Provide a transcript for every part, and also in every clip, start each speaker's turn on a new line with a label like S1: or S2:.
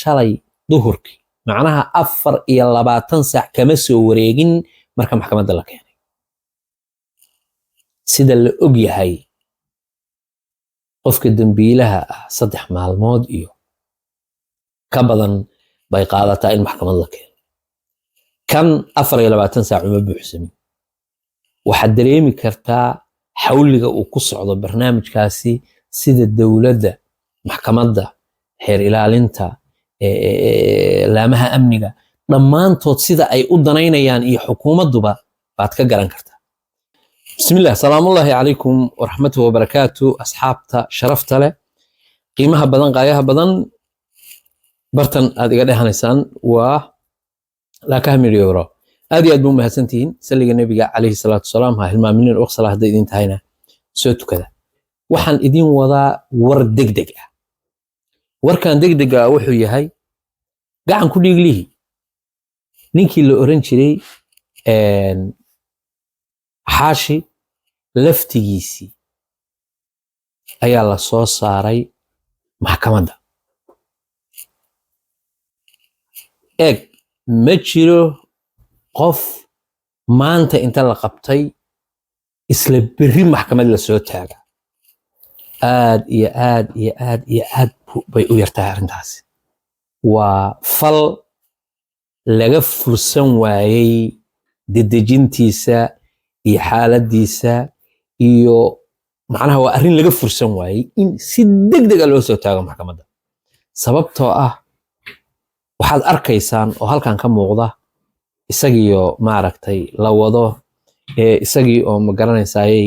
S1: shalay duhurkii macnaha 24 saac kama soo wareegin marka maxkamadda la keenay sida la og yahay qofka dambiilaha ah 3 maalmood iyo ka badan bay qaadataa in maxkamad la keeno kan 24 saac uma buuxsamin waxaad dareemi kartaa xawliga uu ku socdo barnaamijkaasi sida dawladda maxkamadda xeer ilaalinta laamaha amniga dhammaantood sida ay u danaynayaan iyo xukuumadduba baad ka garan kartaa bismillah salaamullaahi calaykum waraxmatuhu wabarakaatu asxaabta sharafta leh qiimaha badan qaayaha badan bartan aad iga dhehanaysaan waa laakaha midhiyowro aad iyo aad buu mahadsantihiin salliga nebiga calayhi salaatu wasalaam ha hilmaaminin waqsala hadday idin tahayna soo tukada waxaan idin wadaa war degdeg ah warkan degdega ah wuxuu yahay gacan ku dhiiglihi ninkii la oran jiray xaashi laftigiisii ayaa la soo saaray maxkamadda eeg ma jiro qof maanta inta la qabtay isla berri maxkamad la soo taaga aad iyo aad iyo aad iyo aad bay u yartahay arrintaasi waa fal laga fursan waayey dedejintiisa iyo xaaladiisa iyo macnaha waa arrin laga fursan waayey in si degdega loo soo taago maxkamadda sababtoo ah waxaad arkaysaan oo halkan ka muuqda isagiyo maaragtay la wado isagii oo ma garanaysayay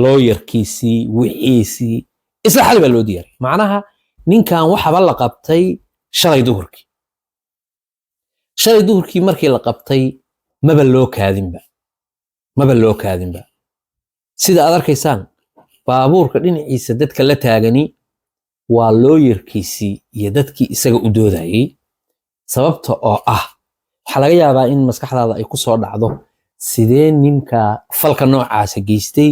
S1: looyarkiisii wixiisii isla xali baa loo diyaaray macnaha ninkan waxaba la qabtay shalay duhurkii markii la qabtay maba loo kaadinba sida aad arkaysaan baabuurka dhinaciisa dadka la taagani waa looyarkiisii iyo dadkii isaga u doodayay sababta oo ah waxaa laga yaabaa in maskaxdaada ay ku soo dhacdo sidee ninka falka noocaasa geystay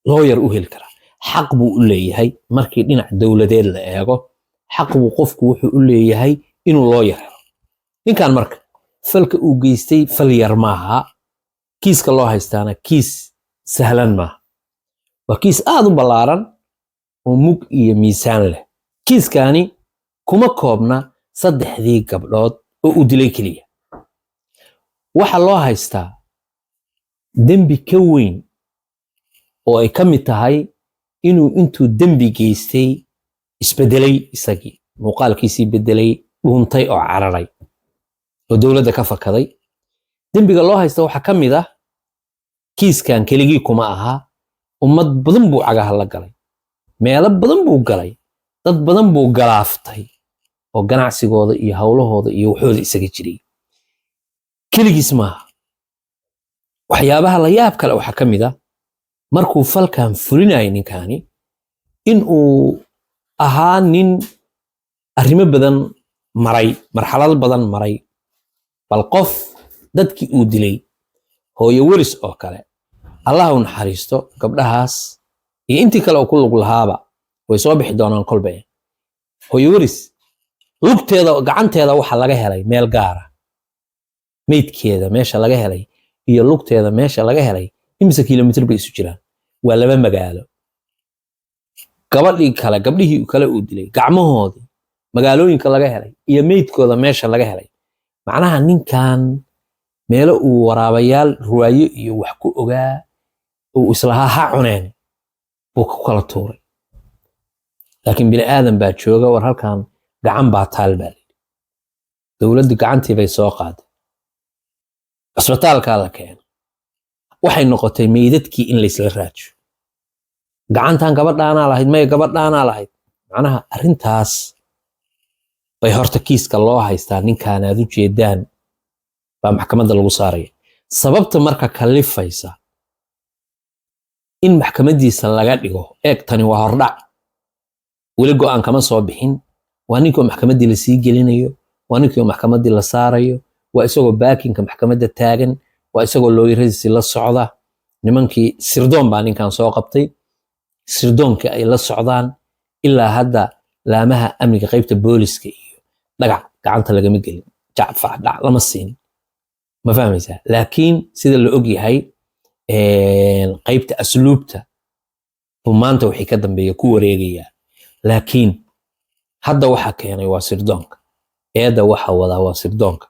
S1: looyar u heli karaa xaq buu u leeyahay markii dhinac dowladeed la eego xaq buu qofku wuxuu u leeyahay inuu looyar helo ninkan marka falka uu geystay fal yar maaha kiiska loo haystaana kiis sahlan maaha waa kiis aad u ballaaran oo mug iyo miisaan leh kiiskani kuma koobna 3 gabdhood oo u dilay keliya waxa loo haystaa dembi ka weyn oo ay ka mid tahay inuu intuu dembi geystay isbedelay isagii muuqaalkiisii bedelay dhuuntay oo cararay oo dowladda ka fakaday dembiga loo haysta waxaa ka mid ah kiiskan keligii kuma aha ummad badan buu cagaha la galay meelo badan buu galay dad badan buu galaaftay oo ganacsigooda iyo hawlahooda iyo waxooda isaga jiray keligiis maaha waxyaabaha la yaab kale waxaa ka mid ah markuu falkan fulinayay ninkani in uu ahaa nin arrimo badan maray marxalad badan maray bal qof dadkii uu dilay hooyo waris oo kale allah u naxariisto gabdhahaas iyo intii kale oo ku lug lahaaba way soo bixi doonaan kolba hooyo waris lugteeda gacanteeda waxa laga helay meel gaara meydkeeda meesha laga helay iyo lugteeda meesha laga helay imisa kiiloomitir bay isu jiraan waa 2 magaalo gabdhihii kale uu dilay gacmahoodii magaalooyinka laga helay iyo meydkooda meesha laga helay macnaha ninkan meelo uu waraabayaal ruwaayo iyo wax ku ogaa uu islahaa ha cuneen buu ku kala tuuray laakiin bini aadan baa jooga war halkan gacan baa taal baa layidhi dowladdu gacantii bay soo qaaday cisbitaalkaa la keenay waxay noqotay meydadkii in laysla raajo gacantan gabadhaanaa lahayd maya gabadhaanaa lahayd macnaha arrintaas bay horta kiiska loo haystaa ninkaan aad u jeedaan baa maxkamadda lagu saaraya sababta marka kalifaysa in maxkamadiisa laga dhigo eeg tani waa hordhac weli go'aan kama soo bixin waa ninkii maxkamaddii la sii gelinayo waa ninkii maxkamaddii la saarayo waa isagoo baakinka maxkamadda taagan waa isagoo looyaradiisii la socda nimankii sirdoon baa ninkan soo qabtay sirdoonkii ay la socdaan ilaa hadda laamaha amniga qaybta booliska iyo dhagax gacanta lagama gelin jacfac dhac lama siin ma fahmaysaa laakiin sida la og yahay qaybta asluubta buu maanta wixii ka dambeeya ku wareegayaa laakiin hadda waxa keenay waa sirdoonka eedda waxa wadaa waa sirdoonka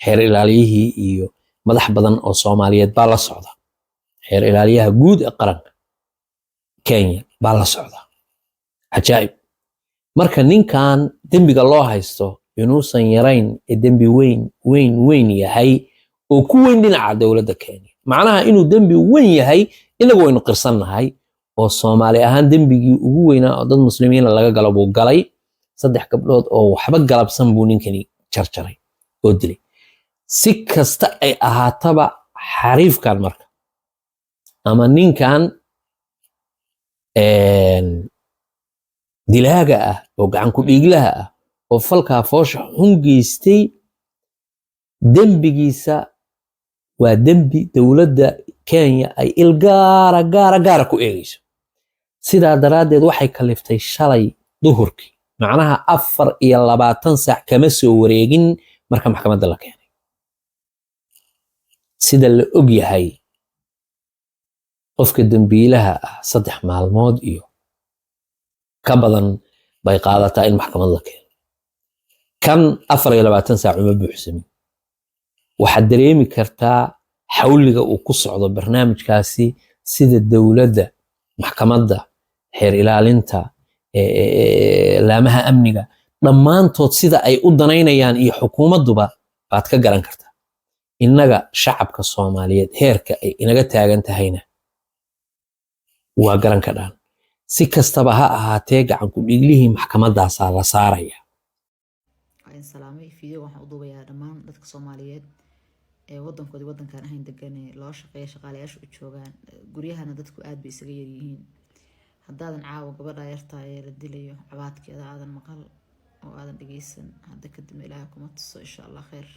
S1: xeer ilaaliyihii iyo madax badan oo Soomaaliyeed baa la socda xeer ilaaliyaha guud ee qaranka Kenya baa la socda ajaa'ib marka ninkan dembiga loo haysto inuusan yarayn ee dembi weyn yahay oo ku weyn dhinaca dowladda Kenya macnaha inuu dembi weyn yahay inagu waynu qirsannahay oo Soomaali ahaan dembigii ugu weynaa oo dad muslimiin laga galo buu galay 3 gabdhood oo waxba galabsan buu ninkani jarjaray oo dilay si kasta ay ahaataba xariifkan marka ama ninkan dilaaga ah oo gacan ku dhiiglaha ah oo falka foosha xun geystay dembigiisa waa dembi dowladda Kenya ay gaara ku eegayso sidaa daraadeed waxay kaliftay shalay duhurkii macnaha 24 saac kama soo wareegin marka maxkamadda la keenay sida la og yahay qofka dambiilaha ah 3 maalmood iyo ka badan bay qaadataa in maxkamad la keeno kan 24 saac uma buuxsamin waxaad dareemi kartaa xawliga uu ku socdo barnaamijkaasi sida dowladda maxkamadda xeer ilaalinta laamaha amniga dhammaantood sida ay u danaynayaan iyo xukuumadduba baad ka garan kartaa innaga shacabka Soomaaliyeed heerka ay inaga taagan tahayna waa garan ka dhaan si kastaba ha ahaatee gacan ku dhiiglihii maxkamaddaasa la saaraya
S2: in salaamay fiideo waxaan u duubayaa dhammaan dadka Soomaaliyeed ee wadankoodii wadankan ahayn degan loo shaqeeyo shaqaalayaasha u joogaan guryahana dadku aad bay isaga yar yihiin haddaadan caawa gabadha yartaa ee la dilayo cabaadkeeda aadan maqal oo aadan dhageysan hadda kadib ilaahay kuma tuso insha Allah khayr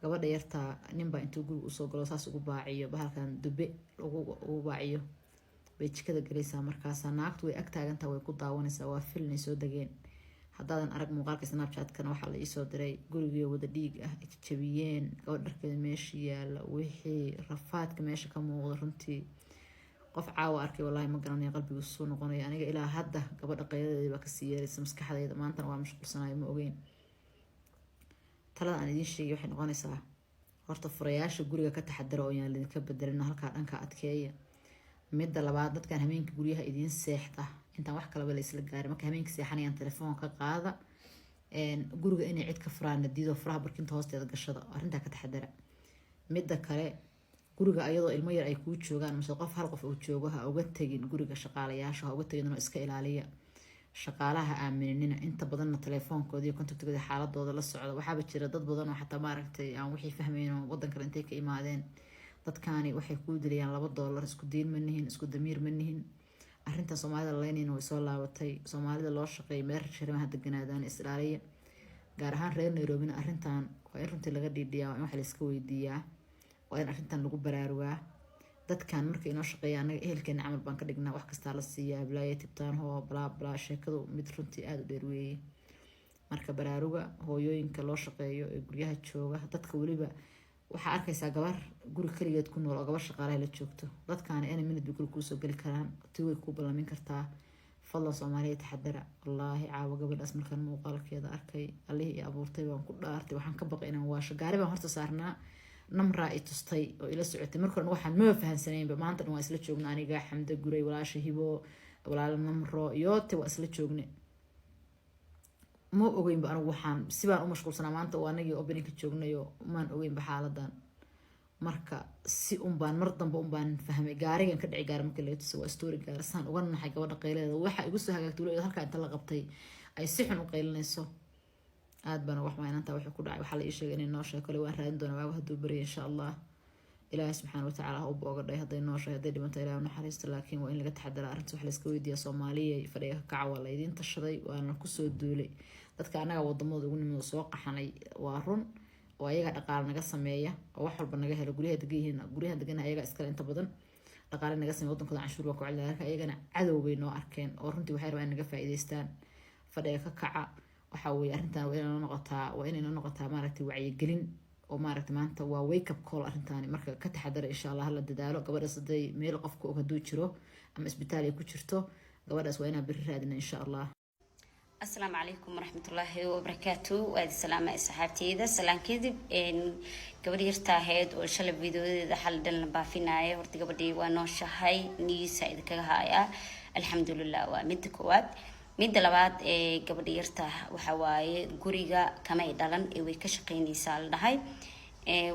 S2: gabadha yartaa ninba intuu guriga u soo galo saas ugu baaciyo bahalkan dube ugu baaciyo bay jikada galaysaa markaas naagtu way ag taagantaa way ku daawanaysaa waa filnay soo dageen haddaadan arag muuqaalka Snapchat-kana waxaa la ii soo diray gurigii wada dhiig ah jabiyeen gabadh dharkeeda meesha yaala wixii rafaadka meesha ka muuqda runtii qof caawa arkay wallahi ma garanayo qalbigu soo noqonaya aniga ilaa hadda gabadha qeydadeeda baa ka sii yeeraysa maskaxdayda maanta waa mashquulsanahay ma ogeyn talada aan idin sheegay waxay noqonaysaa horta furayaasha guriga ka taxadara oo yaan lidinka bedelin halkaa dhanka adkeeya midda labaad dadkan habeenka guryaha idin seexda intaan wax kale la isla gaarin marka habeenka seexanayaan telefoonka qaada guriga inay cid ka furaan diido furaha barkinta hoosteeda gashada arrinta ka taxadara midda kale guriga ayadoo ilmo yar ay ku joogaan mise qof hal qof uu joogo ha uga tagin guriga shaqaalayaasha ha uga tagin inuu iska ilaaliya shaqaalaha aaminina inta badanna telefoonkoodii iyo kontaktigooda xaaladooda la socda waxaaba jira dad badan oo xataa maaragtay aan wixii fahmayno wadan kale intay ka imaadeen dadkaani waxay ku dilayaan $2 isku diin ma nihin isku damiir ma nihin arrinta Soomaalida leynayna way soo laabatay Soomaalida loo shaqeeyay meel shirmaha deganaadaan Israa'iil gaar ahaan reer Nairobi arrintan waa in runtii laga dhiidhiyaa in wax la iska weydiiyaa waa in arrintan lagu baraarugaa dadkan markay inoo shaqeeyaan anaga ehelkeena camal baan ka dhignaa wax kasta la siiyaa bilaaya tibtaan hoo bla sheekadu mid runtii aad u dheer weeye marka baraaruga hooyooyinka loo shaqeeyo ee guryaha jooga dadka waliba waxaa arkaysaa gabar guri kaligeed ku nool oo gabar shaqaalaha la joogto dadkaana inay minid guri ku soo gali karaan tii way ku ballamin kartaa fadlan Soomaaliya taxadara wallahi caawa gabadhaas markaan muuqaalkeeda arkay allihii i abuurtay waan ku dhaartay waxaan ka baqay inaan waasho gaari baan horta saarnaa namra i tustay oo ila socotay markaan waxaan ma fahansanayba maanta dhan waa isla joognaa aniga Xamda Guray walaasha Hibo walaal namro yote waa isla joognay ma ogeyn baan waxaan si baan u mashquulsanaa maanta oo anagii opening ka joognayo maan ogeyn ba xaaladan marka si baan mar dambe baan fahmay gaarigan ka dhici gaar markii la tusay waa story gaar san uga naxay gabadha qeyleeda waxa igu soo hagaagtay walaal halka inta la qabtay ay si xun u qeylinayso aad baan wax maaynaanta waxa ku dhacay waxa la ii sheegay in noo sheeko waa raadin doona waa haduu bari insha Allah ilaahay subhanahu wa ta'ala oo boogadhay haday noo sheegay haday dhimanta ilaahay naxariisto laakiin waa in laga taxadaro arrinta wax la iska weydiiyo Soomaaliya fadhiga ka kaca waa la idin tashaday waana ku soo duulay dadka anaga wadamada ugu nimid soo qaxanay waa run oo ayaga dhaqaale naga sameeya oo wax walba naga helo guryaha degan ayaga iska inta badan dhaqaale naga samey wadankooda canshuur waa ku celin laakiin ayagana cadow bay noo arkeen oo runtii waxay rabaan naga faa'iideystaan fadhiga ka kaca waxa weeye arrintan waa inay noo noqotaa maaragtay wacyigelin oo maaragtay maanta waa wake up call arrintaani marka ka taxadara insha allah hala dadaalo gabadhaas haday meel qofka og hadduu jiro ama isbitaal ay ku jirto gabadhaas waa inaan beri raadina insha allah.
S3: السلام عليكم ورحمة الله وبركاته وهذه السلامة صحابتي إذا سلام كذب إن قبل يرتاهد وشل فيديو إذا حل دلنا بافيناي ورتي قبل ونوشة هاي نيسا إذا كهايا الحمد لله ومد كواد مد لبعض قبل يرتاه وحواي قريجا كما يدلن ويكشقيني سال هاي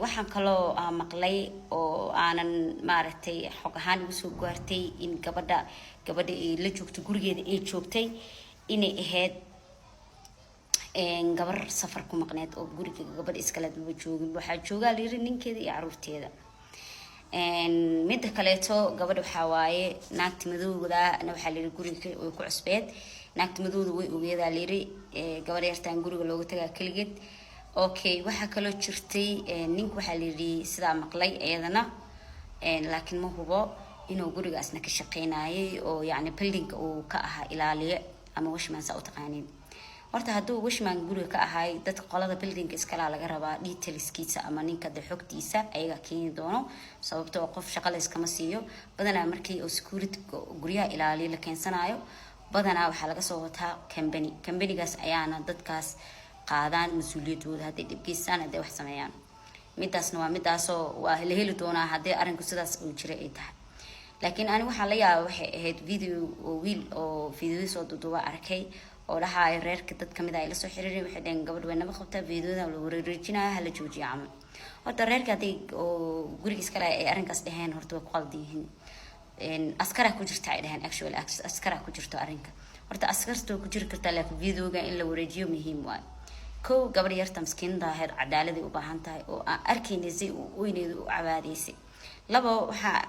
S3: waxaan kaloo maqlay oo aanan maaragtay xog ahaan ugu soo gaartay in gabadha la joogto gurigeeda ay joogtay inay ahayd gabar safar ku maqneed oo guriga gabadha iskala daba joogin waxaa joogaa la yiri ninkeeda iyo caruurteeda midda kaleeto gabadha waxaa waaye naagta madowda waxaa la yiri guriga way ku cusbeed naagta madowda way ogeedaa la yiri gabadha yartaan guriga looga tagaa kaligeed okay waxaa kaloo jirtay ninka waxaa la yiri sidaa maqlay iyadana laakiin ma hubo inuu gurigaasna ka shaqeynayay oo yacni buildingka uu ka ahaa ilaaliye ama washman saa u taqaaniin horta hadduu washman guriga ka ahay dadka qolada buildingka iskala laga rabaa detailskiisa ama ninka xogtiisa ayaga keeni doono sababtoo qof shaqo la iskama siiyo badanaa markii oo security guriyaha ilaaliye la keensanayo badanaa waxaa laga soo wataa companygaas ayaana dadkaas qaadaan mas-uuliyadooda hadday dhibgeystaan hadday wax sameeyaan midaasna waa midaasoo waa la heli doonaa haddii arrinku sidaas uu jiray ay tahay laakiin ani waxaa la yaabaa waxay ahayd video oo wiil oo videoda soo duuba arkay oo dhahaay reerka dad kamid ah ay la soo xiriireen waxay dhaheen gabadh way naba qabtaa videoda la wareejinaya hala joojiyo camal horta reerka hadday oo guriga iskale ay arrinkaas dhaheen horta way ku qaldan yihiin askara ku jirta ay dhaheen actually askara ku jirto arrinka horta askartoo ku jiri kartaa laakiin videoga in la wareejiyo muhiim waay kow gabadh yarta miskiinta ahayd cadaalad ay u baahan tahay oo aan arkaynay u weyneedu u cabaadaysay laba waxaa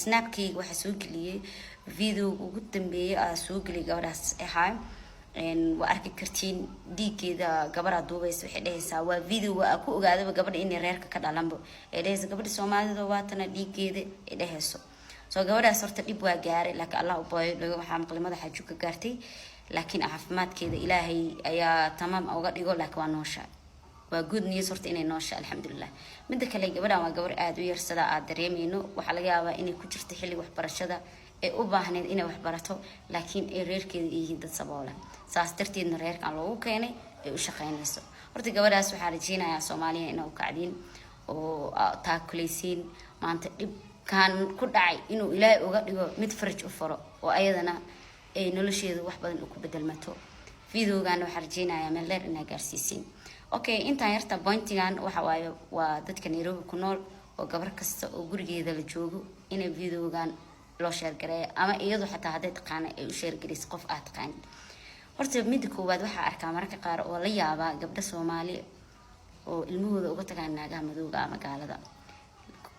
S3: snapkeyga waxaa soo geliyay video ugu dambeeyay aa soo geliyay gabadhaas ahaa waa arki kartiin dhiiggeeda gabadha duubaysa waxay dhahaysaa waa video waa ku ogaadaba gabadha inay reerka ka dhalanba ay dhahaysa gabadha Soomaalida waatana dhiiggeeda ay dhahayso soo gabadhaas horta dhib waa gaaray laakiin Allah u baayo waxaa maqlay madaxa jug ka gaartay laakiin caafimaadkeeda Ilaahay ayaa tamaam uga dhigo laakiin waa noosha waa good news horta inay noosha alxamdulillah midda kale gabadhan waa gabar aad u yar sida aad dareemayno waxa laga yaabaa inay ku jirto xilli waxbarashada ee u baahneed inay wax barato laakiin ay reerkeeda yihiin dad saboola saas darteedna reerkan loogu keenay ay u shaqeynayso horta gabadhaas waxaa rajeynayaa Soomaaliya inay u kacdin oo taakulaysiin maanta dhibkan ku dhacay inuu Ilaahay uga dhigo mid faraj u furo oo ayadana ay nolosheedu wax badan ku bedelmato videogan waxaa rajeynayaa meel dheer inay gaarsiisin okay intaan yarta pointigan waxa waaye waa dadka Nairobi ku nool oo gabar kasta oo gurigeeda la joogo inay videogan loo share gareeyo ama iyadu xataa hadday taqaan ay u share gareyso qof aad taqaan horta mid koowaad waxa arkaa marka qaar oo la yaaba gabdha Soomaali oo ilmahooda uga tagaan naagaha madowga ama gaalada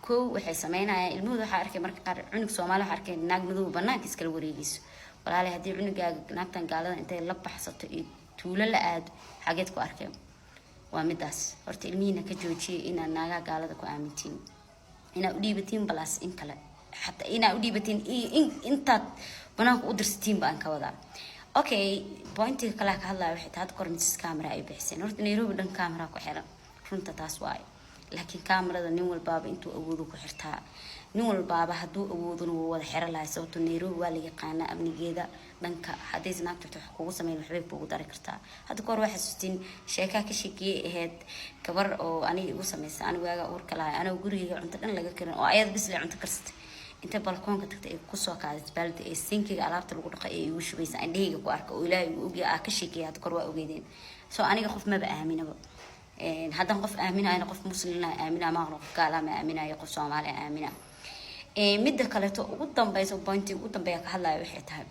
S3: kow waxay sameynayaan ilmahooda waxa arkay marka qaar cunug Soomaali waxa arkay naag madow banaanka iskala wareegayso walaalay haddii cunugaaga naagtan gaalada intay la baxsato iyo tuulo la aad xageed ku arkay waa midaas horta ilmihiina ka joojiyay inaan naagaha gaalada ku aamintiin inaa u dhiibatiin balaas in kale حتى إنا أودي بتين أنت بناك أدرستين بأن كودا أوكي بوينتي كلاك هلا واحد هاد كورنيس كاميرا أي بحسين ورد نيروبي دن كاميرا كحيرا فرنت تاسواي لكن كاميرا ذا نمو الباب انتو أودو كحرتها نمو الباب هدو أودو نوو حيرا لا سوتو نيروبي والي قانا أبني جيدا دنك حديث ناكتو تحقوق سمين الحبيب بوغو داري كرتا هادو كور واحد ستين شيكا كشيكي هاد كبر أو أني يقو سميس أنا وياغا أوركلاي أنا وقوري عنتقن لغا كرن أو أياد بس لي عنتقرست inta balkoonka tagtay ku soo qaaday baldi ee sinkiga alaabta lagu dhaqay ee ugu shubaysa indhahayga ku arka oo Ilaahay uu ogiyaa ka sheekay kor waa ogeedeen soo aniga qof ma aaminaba hadan qof aaminayna qof muslimna aamina ma qof gaala ma aaminaya qof Soomaali aamina midda kale to ugu dambayso pointi ugu dambeeya ka hadlayo waxay tahay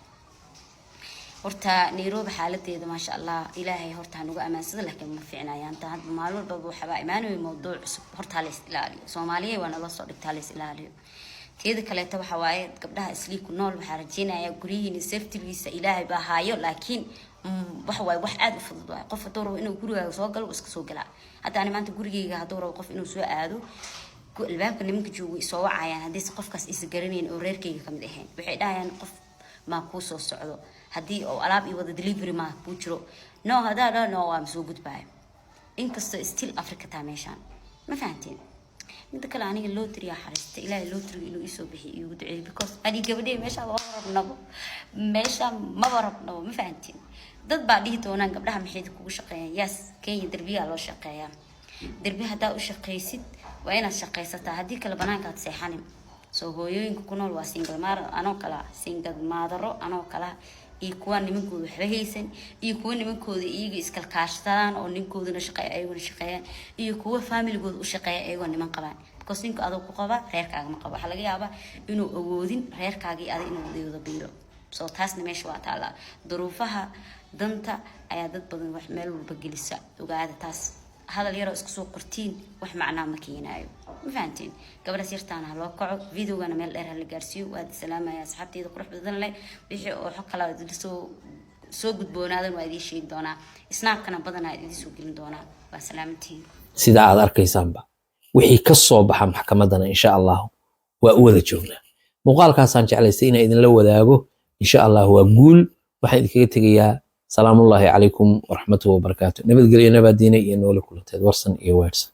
S3: horta Nairobi xaaladeeda ma sha Allah Ilaahay horta nuga amaansada laakiin ma fiicnayaan ta had maalin walba waxa imaanayo mowduuc cusub horta la ilaaliyo Soomaaliya waa la soo dhigtaa la ilaaliyo teeda kale ta waxa waaye gabdhaha isliik ku nool waxa rajeenaya gurihiina safety-giisa Ilaahay baa haayo laakiin waxa waaye wax aad u fudud waay qof dooro inuu gurigaaga soo galo iska soo galaa hadda ani maanta gurigeyga hadoo rabo qof inuu soo aado albaabka nimanka joogo isoo wacayaan haddii qofkaas is garanayn oo reerkayga kamid ahayn waxay dhahayaan qof ma kuu soo socdo haddii oo alaab iyo wada delivery ma kuu jiro no hadaa no waa soo gudbaayo inkastoo still Africa taa meeshaan ma fahanteen mid kale aniga lottery xariista ilaahay lottery inuu isoo bixiyo igu duceeyo because ani gabadhay meesha waa rabnabo meesha ma rabnabo ma fahanteen dad baa dhihi doonaan gabdhaha maxay kugu shaqeeyaan yes Kenya darbiga loo shaqeeyaa darbi hadaa u shaqeysid waa inaad shaqeysataa haddii kale banaanka aad seexanin soo hooyooyinka ku nool waa single mother anoo kala single mother anoo kala iyo kuwa nimankooda waxba haysan iyo kuwa nimankooda iyaga iska kaashadaan oo ninkooduna shaqeeyo ayaguna shaqeeyaan iyo kuwa familygooda u shaqeeya ayagoo niman qabaan because ninka adoo ku qaba reerkaaga ma qabo waxa laga yaabaa inuu awoodin reerkaaga iyo adiga inuu wada biilo soo taasna meesha waa taala duruufaha danta ayaa dad badan wax meel walba gelisa ogaada taas هذا اللي رأس كسوق قرتين وح معنا مكينايو ما فهمتين قبل سيرتنا هلا قعد فيديو أنا مال إرها اللي جالسيو وهذا السلامة يا صاحبتي إذا قرح بدنا لي بيجي وحق لا سو قد بونا هذا ما يدي شيء دونا إسناك كنا بدنا يدي سو قلنا دونا وسلامتي
S1: سيدا على أركيسان با وحي كالصوب محكمتنا إن شاء الله وأول جملة مقال كاسان على سينا إذن لو ذاقو إن شاء الله هو قول وحيد كيتقيا سلام الله عليكم ورحمته وبركاته نبت قلينا بدينا إنه لكل تدورسن إيوارسن